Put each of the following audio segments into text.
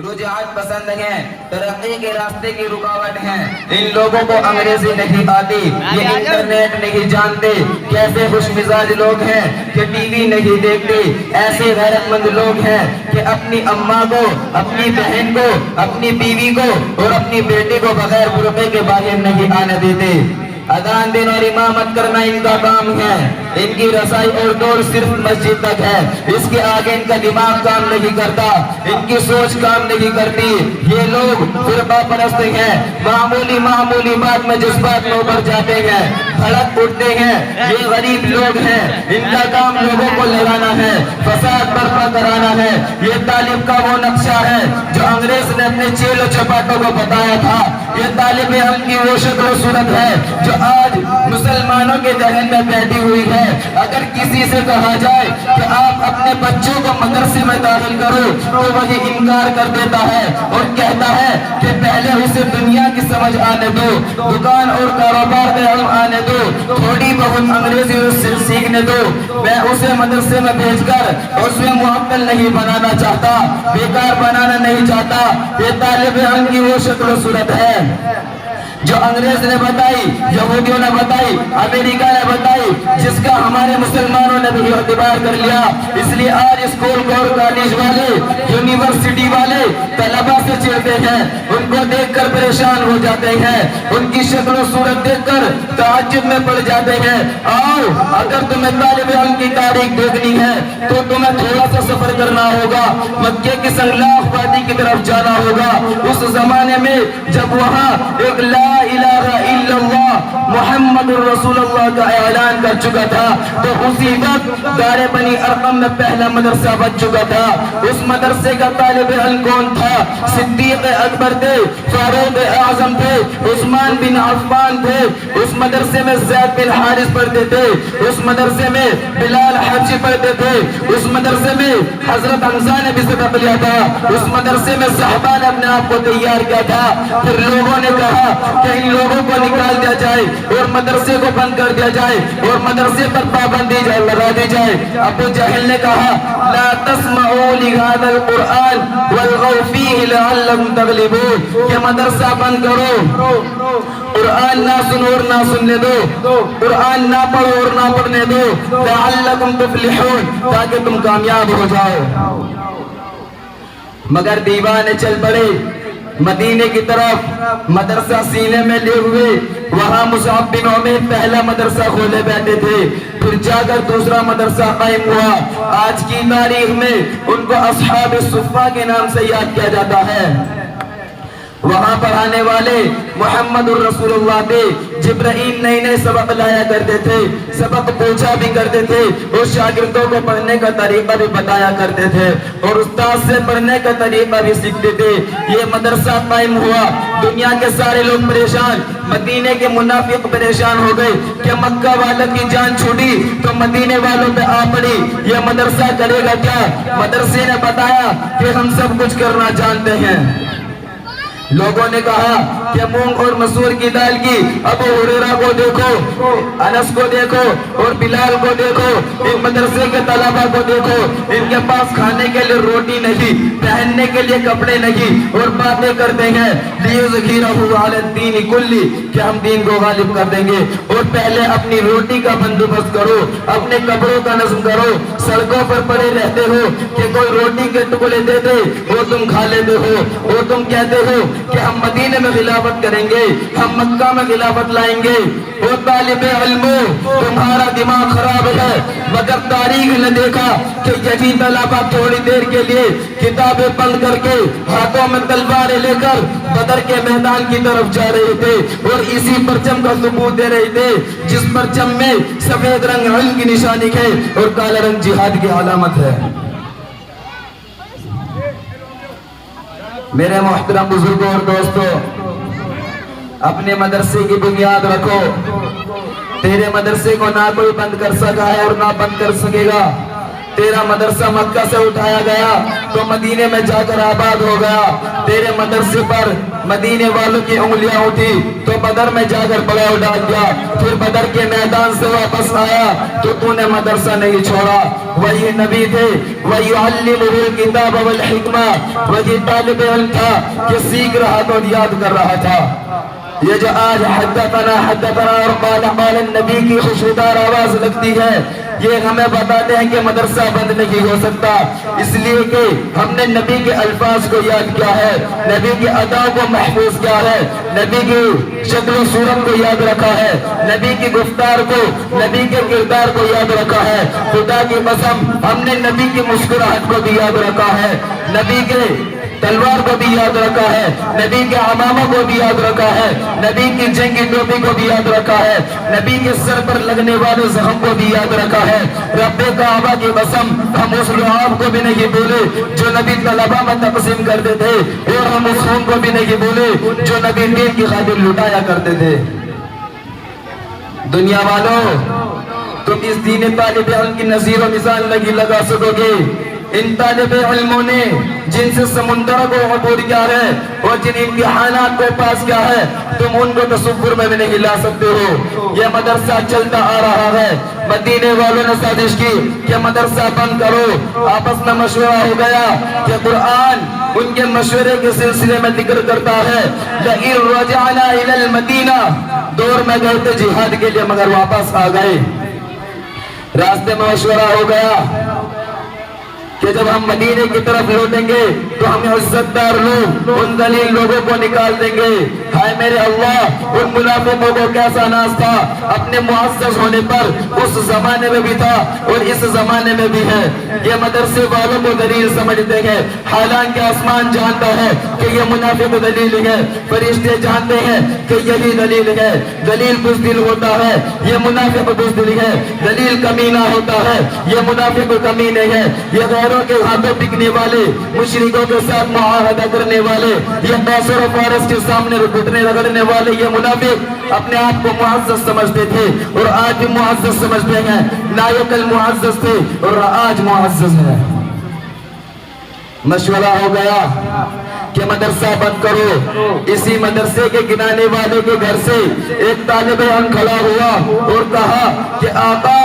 رجحان پسند ہیں، ترقی کے راستے کی رکاوٹ ہیں۔ ان لوگوں کو انگریزی نہیں آتی، یہ انٹرنیٹ نہیں جانتے، کیسے خوش مزاج لوگ ہیں کہ ٹی وی نہیں دیکھتے، ایسے غیرت مند لوگ ہیں کہ اپنی اماں کو، اپنی بہن کو، اپنی بیوی کو اور اپنی بیٹی کو بغیر برقعے کے باہر نہیں آنے دیتے۔ اذان دینا اور امامت کرنا ان کا کام ہے، ان کی رسائی اور دور صرف مسجد تک ہے، اس کے آگے ان کا دماغ کام نہیں کرتا، ان کی سوچ کام نہیں کرتی۔ یہ لوگ فرقہ پرست ہیں، معمولی بات میں جذبات میں ابھر جاتے ہیں، بھڑک اٹھتے ہیں۔ یہ غریب لوگ ہیں، ان کا کام لوگوں کو لڑانا ہے، فساد برپا کرانا ہے۔ یہ طالب کا وہ نقشہ ہے جو انگریز نے اپنے چیل و چپاٹوں کو بتایا تھا، یہ طالب علم کی وہ شکل و صورت ہے جو آج مسلمانوں کے ذہن میں بیٹھی ہوئی ہے۔ اگر کسی سے کہا جائے کہ آپ اپنے بچوں کو مدرسے میں داخل کرو تو وہی انکار کر دیتا ہے اور کہتا ہے کہ پہلے اسے دنیا کی سمجھ آنے دو، دکان اور کاروبار کا علم آنے دو، تھوڑی بہت انگریزی سیکھنے دو۔ میں اسے مدرسے میں بھیج کر اسے معطل نہیں بنانا چاہتا، بیکار بنانا نہیں چاہتا۔ یہ طالب علم کی وہ شکل و صورت ہے جو انگریز نے بتائی، یہودیوں نے بتائی، امریکہ نے بتائی، جس کا ہمارے مسلمانوں نے بھی اعتبار کر لیا۔ اس لیے آج اسکول اور کالج والے، یونیورسٹی والے طلبہ سے چڑھتے ہیں، ان کو دیکھ کر پریشان ہو جاتے ہیں، ان کی شکل و صورت دیکھ کر تعجب میں پڑ جاتے ہیں۔ آؤ، اگر تمہیں طالب علم کی تاریخ دیکھنی ہے تو تمہیں تھوڑا سا سفر کرنا ہوگا، مکے کی سنگلاخ وادی کی طرف جانا ہوگا۔ اس زمانے میں جب وہاں ایک لا الہ الا اللہ محمد الرسول اللہ کا اعلان کر چکا تھا تو اسی وقت دار بنی ارقم میں پہلا مدرسہ بن چکا تھا۔ اس مدرسے کا طالب علم کون تھا؟ صدیق اکبر تھے، فاروق اعظم تھے، عثمان بن عفان تھے۔ اس مدرسے میں زید بن حارث پڑھتے تھے، اس مدرسے میں بلال حبشی پڑھتے تھے، اس مدرسے میں حضرت حمزہ نے بھی سبق لیا تھا، اس مدرسے میں صحابہ نے اپنے آپ کو تیار کیا تھا۔ پھر لوگوں نے کہا کہ ان لوگوں کو نکال دیا جائے اور مدرسے کو بند کر دیا جائے اور مدرسے پر پابندی لگا دی جائے۔ ابو جہل نے کہا لا تسمعوا لهذا القرآن والغوا فيه لعلكم تغلبون، کہ مدرسہ بند کرو، قرآن نہ سنو اور نہ سننے دو، قرآن نہ پڑھو اور نہ پڑھنے دو، لعلكم تفلحون، تاکہ تم کامیاب ہو جاؤ۔ مگر دیوانے چل پڑے مدینے کی طرف، مدرسہ سینے میں لے ہوئے، وہاں مصعب بن عمیر پہلا مدرسہ کھولے بیٹھے تھے، پھر جا کر دوسرا مدرسہ قائم ہوا۔ آج کی تاریخ میں ان کو اصحاب الصفہ کے نام سے یاد کیا جاتا ہے۔ وہاں پڑھانے والے محمد الرسول اللہ تھے، جبرائیل نئے نئے سبق لایا کرتے تھے، سبق پوچھا بھی کرتے تھے اور شاگردوں کو پڑھنے کا طریقہ بھی بتایا کرتے تھے اور استاد سے پڑھنے کا طریقہ بھی سیکھتے تھے۔ یہ مدرسہ قائم ہوا، دنیا کے سارے لوگ پریشان، مدینے کے منافق پریشان ہو گئے کہ مکہ والوں کی جان چھوٹی تو مدینے والوں پہ آ پڑی، یہ مدرسہ کرے گا کیا؟ مدرسے نے بتایا کہ ہم سب کچھ کرنا جانتے ہیں۔ لوگوں نے کہا کہ مونگ اور مسور کی دال کی ابو ہریرہ کو دیکھو، انس کو دیکھو اور بلال کو دیکھو، ان مدرسے کے طلبہ کو دیکھو، ان کے پاس کھانے کے لیے روٹی نہیں، پہننے کے لیے کپڑے نہیں اور باتیں کرتے ہیں لیظہرہ علی الدین کلی، کہ ہم دین کو غالب کر دیں گے۔ اور پہلے اپنی روٹی کا بندوبست کرو، اپنے کپڑوں کا نظم کرو۔ سڑکوں پر پڑے رہتے ہو کہ کوئی روٹی کے ٹکڑے دے دے وہ تم کھا لیتے ہو، اور تم کہتے ہو کہ ہم مدینے میں خلافت کریں گے، ہم مکہ میں خلافت لائیں گے۔ وہ طالب علمو، تمہارا دماغ خراب ہے، مگر تاریخ نے دیکھا کہ یہی طلبہ تھوڑی دیر کے لیے کتابیں بند کر کے ہاتھوں میں تلواریں لے کر بدر کے میدان کی طرف جا رہے تھے اور اسی پرچم کا ثبوت دے رہے تھے جس پرچم میں سفید رنگ علم کی نشانی ہے اور کالا رنگ جہاد کی علامت ہے۔ میرے محترم بزرگوں اور دوستوں، اپنے مدرسے کی بنیاد رکھو، تیرے مدرسے کو نہ کوئی بند کر سکا ہے اور نہ بند کر سکے گا۔ تیرا مدرسہ مکہ سے اٹھایا گیا تو مدینے میں جا کر آباد ہو گیا، تیرے مدرسے پر مدینے والوں کی انگلیاں اٹھی تو بدر میں جا کر پڑاؤ ڈال دیا، پھر بدر کے میدان سے واپس آیا تو تو نے مدرسہ نہیں چھوڑا۔ وہی نبی تھے، وہی علمہ الکتاب والحکمہ، وہی طالب علم تھا کہ سیکھ رہا تو یاد کر رہا تھا۔ یہ جو آج حدثنا اور قال النبی کی خوشبودار آواز لگتی ہے، یہ ہمیں بتاتے ہیں کہ مدرسہ بند نہیں ہو سکتا، اس لیے کہ ہم نے نبی کے الفاظ کو یاد کیا ہے، نبی کی اداؤں کو محفوظ کیا ہے، نبی کی شکل و صورت کو یاد رکھا ہے، نبی کی گفتار کو، نبی کے کردار کو یاد رکھا ہے۔ خدا کی قسم ہم نے نبی کی مسکراہٹ کو بھی یاد رکھا ہے، نبی کے تلوار کو بھی یاد رکھا ہے، نبی کے امامہ کو بھی یاد رکھا ہے، نبی کی جنگی ٹوپی کو بھی یاد رکھا ہے، نبی کے سر پر لگنے والے زخم کو بھی یاد رکھا ہے۔ رب کعبہ کی قسم ہم اس لعاب کو بھی نہیں بھولے جو نبی طلبہ میں تقسیم کرتے تھے، اور ہم اس خون کو بھی نہیں بھولے جو نبی دین کی خاطر لٹایا کرتے تھے۔ دنیا والوں، تم اس دین طالب علم کی نظیر و مثال نہیں لگا سکو گے۔ ان طالب علموں نے جن سے سمندر کو عبور کیا ہے اور جن امتحانات کو پاس کیا ہے، تم ان کو تصور میں بھی نہیں لا سکتے ہو۔ یہ مدرسہ چلتا آ رہا ہے، مدینے والوں نے سازش کی کہ مدرسہ بند کرو، آپس میں مشورہ ہو گیا کہ قرآن ان کے مشورے کے سلسلے میں ذکر کرتا ہے لَإِن رَجَعْنَا إِلَى الْمَدِينَةِ، دور میں گئے تھے جہاد کے لیے مگر واپس آ گئے۔ راستے میں مشورہ ہو گیا کہ جب ہم مدینے کی طرف لوٹیں گے تو ہم عزت دار لوگ ان ذلیل لوگوں کو نکال دیں گے۔ ہائے میرے اللہ، ان منافقوں کو کیسا ناز تھا، اپنے معزز ہونے پر اس زمانے میں بھی تھا اور اس زمانے میں بھی ہے۔ یہ مدرسے والوں کو دلیل سمجھتے ہیں، حالانکہ آسمان جانتا ہے کہ یہ منافق دلیل ہے، فرشتے جانتے ہیں کہ یہی دلیل ہے۔ دلیل بزدل ہوتا ہے، یہ منافق بزدل ہے، دلیل کمینہ ہوتا ہے، یہ منافق کمینے ہیں، یہ غیروں کے ہاتھوں بکنے والے، مشرکوں کے ساتھ معاہدہ کرنے والے، یہ قیصر و فارس کے سامنے گھٹنے رگڑنے والے، یہ منافق اپنے آپ کو معزز سمجھتے تھے اور آج بھی معزز سمجھتے ہیں، نائق المعزز تھے اور آج معزز ہے۔ مشورہ ہو گیا کہ مدرسہ بند کرو۔ اسی مدرسے کے گنانے والے کے گھر سے ایک طالب علم کھڑا ہوا اور کہا کہ آقا،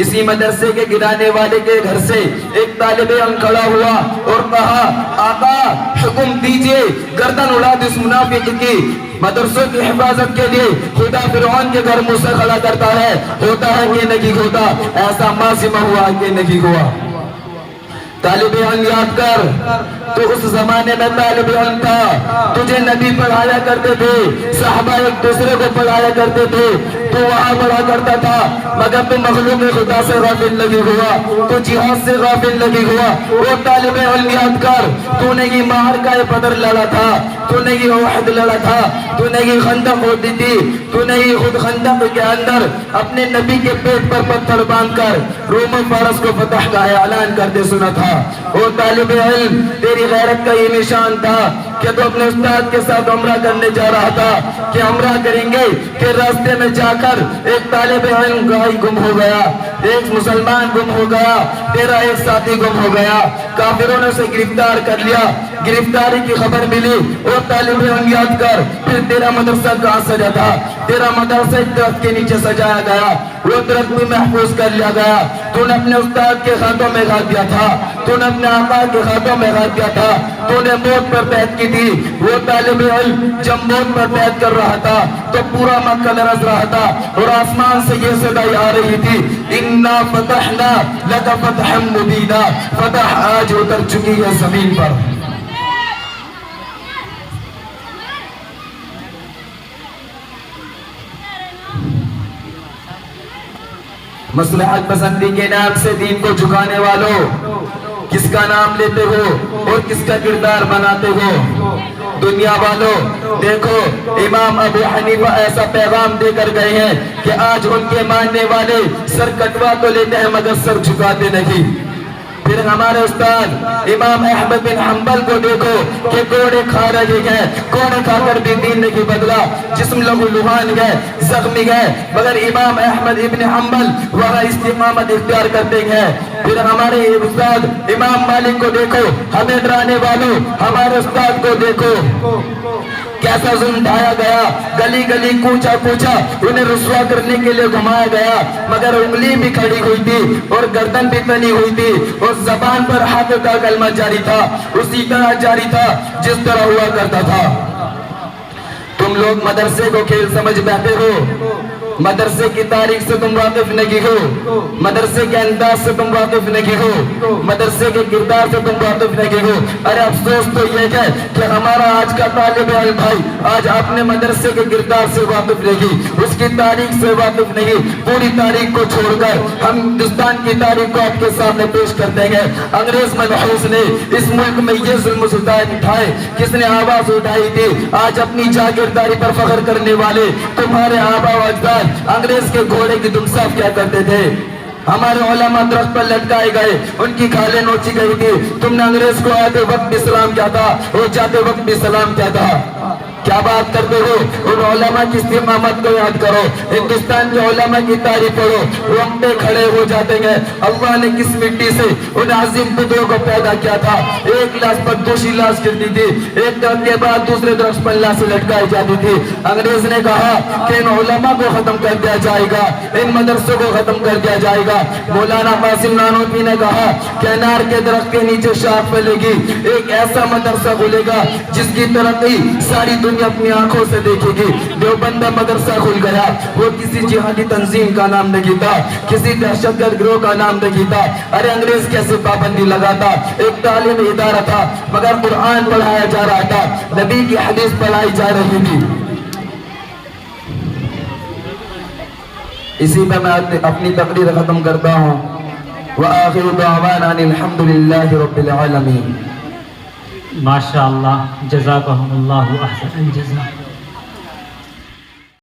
اسی مدرسے کے گرانے والے کے گھر سے ایک طالب علم کھڑا ہوا اور کہا آقا حکم دیجئے گردن اڑا دو اس منافق کی، مدرسوں کی حفاظت کے لیے خدا فرعون کے گھر منہ سے کھڑا کرتا ہے، ہوتا ہے کہ نہیں ہوتا، ایسا مازمہ ہوا کہ نہیں ہوا۔ طالب علم یاد کر، تو اس زمانے میں طالب علم تھا، تجھے نبی پڑھایا کرتے تھے، صحابہ ایک دوسرے کو پڑھایا کرتے تھے، تو وہاں پڑھا کرتا تھا، مگر تو مخلوق خدا سے غافل لگی ہوا، تو جہاد سے غافل لگی ہوا۔ وہ طالب علم یاد کر، تو نے یہ معرکہ بدر لڑا تھا، تو نے یہ احد لڑا تھا، تو نے یہ خندق ہوتی تھی، تو نے یہ خود خندق کے اندر اپنے نبی کے پیٹ پر پتھر باندھ کر روم و فارس کو فتح کا اعلان کرتے سنا تھا۔ وہ طالب علم، تیری غیرت کا یہ نشان تھا کہ تو اپنے استاد کے ساتھ عمرہ کرنے جا رہا تھا کہ عمرہ کریں گے، کہ راستے میں جا کر ایک طالب علم گم ہو گیا، ایک مسلمان گم ہو گیا، تیرا ایک ساتھی گم ہو گیا، کافروں نے اسے گرفتار کر لیا، گرفتاری کی خبر ملی۔ اور طالب علم یاد کر، پھر تیرا مدرسہ کہاں سجا تھا؟ تیرا مدرسہ ایک درخت کے نیچے سجایا گیا، وہ درخت بھی محفوظ کر لیا گیا، تو نے اپنے استاد کے ہاتھوں میں گھا دیا تھا، تو نے اپنے آقا کے ہاتھوں میں گھا دیا تھا، تو نے موت پر بیعت کی تھی۔ وہ طالب علم جب موت پر بیعت کر رہا تھا تو پورا مکہ لرز رہا تھا اور آسمان سے یہ صدائی آ رہی تھی، اِنَّا فَتَحْنَا لَكَ فَتْحًا مُبِينًا، فتح آج اتر چکی ہے زمین پر۔ مصلحت پسندی کے نام سے دین کو جھکانے والوں، کس کا نام لیتے ہو اور کس کا کردار بناتے ہو؟ دنیا والوں دیکھو، امام ابو حنیفہ ایسا پیغام دے کر گئے ہیں کہ آج ان کے ماننے والے سر کٹوا تو لیتے ہیں مگر سر جھکاتے نہیں۔ پھر ہمارے استاد امام احمد بن حنبل کو دیکھو کہ کوڑے کھا رہے ہیں، کوڑے کھا کر بھی دین نہیں بدلا، جسم لہو لہان گئے، زخمی گئے، مگر امام احمد ابن حنبل وہاں استقامت اختیار کرتے ہیں۔ پھر ہمارے استاد امام مالک کو دیکھو، ہمیں ڈرانے والوں ہمارے استاد کو دیکھو کیسا ظلم ڈھایا گیا، گلی گلی کوچا کوچا انہیں رسوا کرنے کے لیے گھمایا گیا، مگر انگلی بھی کھڑی ہوئی تھی اور گردن بھی تنی ہوئی تھی اور زبان پر حق کا کلمہ جاری تھا، اسی طرح جاری تھا جس طرح ہوا کرتا تھا۔ تم لوگ مدرسے کو کھیل سمجھ بیٹھے ہو، مدرسے کی تاریخ سے تم واقف نہیں ہو، مدرسے کے انداز سے تم واقف نہیں ہو، مدرسے کے کردار سے تم واقف نہیں ہو۔ ارے افسوس تو یہ ہے کہ ہمارا آج کا طالب علم بھائی آج اپنے مدرسے کے کردار سے واقف نہیں، اس کی تاریخ سے واقف نہیں۔ پوری تاریخ کو چھوڑ کر ہم ہندوستان کی تاریخ کو آپ کے سامنے پیش کر دیں گے۔ انگریز منحوس نے اس ملک میں یہ ظلم و ستم اٹھائے، کس نے آواز اٹھائی تھی؟ آج اپنی جاگیرداری پر فخر کرنے والے تمہارے آبا و اجداد انگریز کے گھوڑے کی دم صاف کیا کرتے تھے۔ ہمارے علماء درخت پر لٹکائے گئے، ان کی کھالیں نوچی گئی تھی، تم نے انگریز کو آتے وقت بھی سلام کیا تھا اور جاتے وقت بھی سلام کیا تھا؟ کیا بات کرتے ہو؟ ان علماء کی استقامت کو یاد کرو، ہندوستان کے علماء کی تعریف کرو، رونگٹے کھڑے ہو جاتے ہیں۔ اللہ نے کس مٹی سے ان عظیم بزرگوں کو پیدا کیا تھا؟ ایک لاش پر دوسری لاش گرتی تھی، ایک درخت کے بعد دوسرے درخت پر لاشیں لٹکائی جاتی تھی۔ انگریز نے کہا کہ ان علماء کو ختم کر دیا جائے گا، ان مدرسوں کو ختم کر دیا جائے گا۔ مولانا قاسم نانوتوی نے کہا کہ انار کے درخت کے نیچے شاخ پھیلے گی، ایک ایسا مدرسہ کھلے گا جس کی ترقی ساری دنیا اپنی آنکھوں سے دیکھے گی۔ دیوبند مدرسہ کھل گیا، وہ کسی جہادی تنظیم کا نام نہیں تھا، کسی دہشت گرد گروہ کا نام نہیں تھا۔ ارے انگریز کیسے پابندی لگاتا؟ ایک تعلیمی ادارہ تھا، مگر قرآن پڑھایا جا رہا تھا، نبی کی حدیث پڑھائی جا رہی تھی۔ اسی پہ میں اپنی تقریر ختم کرتا ہوں۔ وآخر دعوانا ان الحمد للہ رب العالمین۔ ماشاءاللہ، جزاکہم اللہ احسن الجزا۔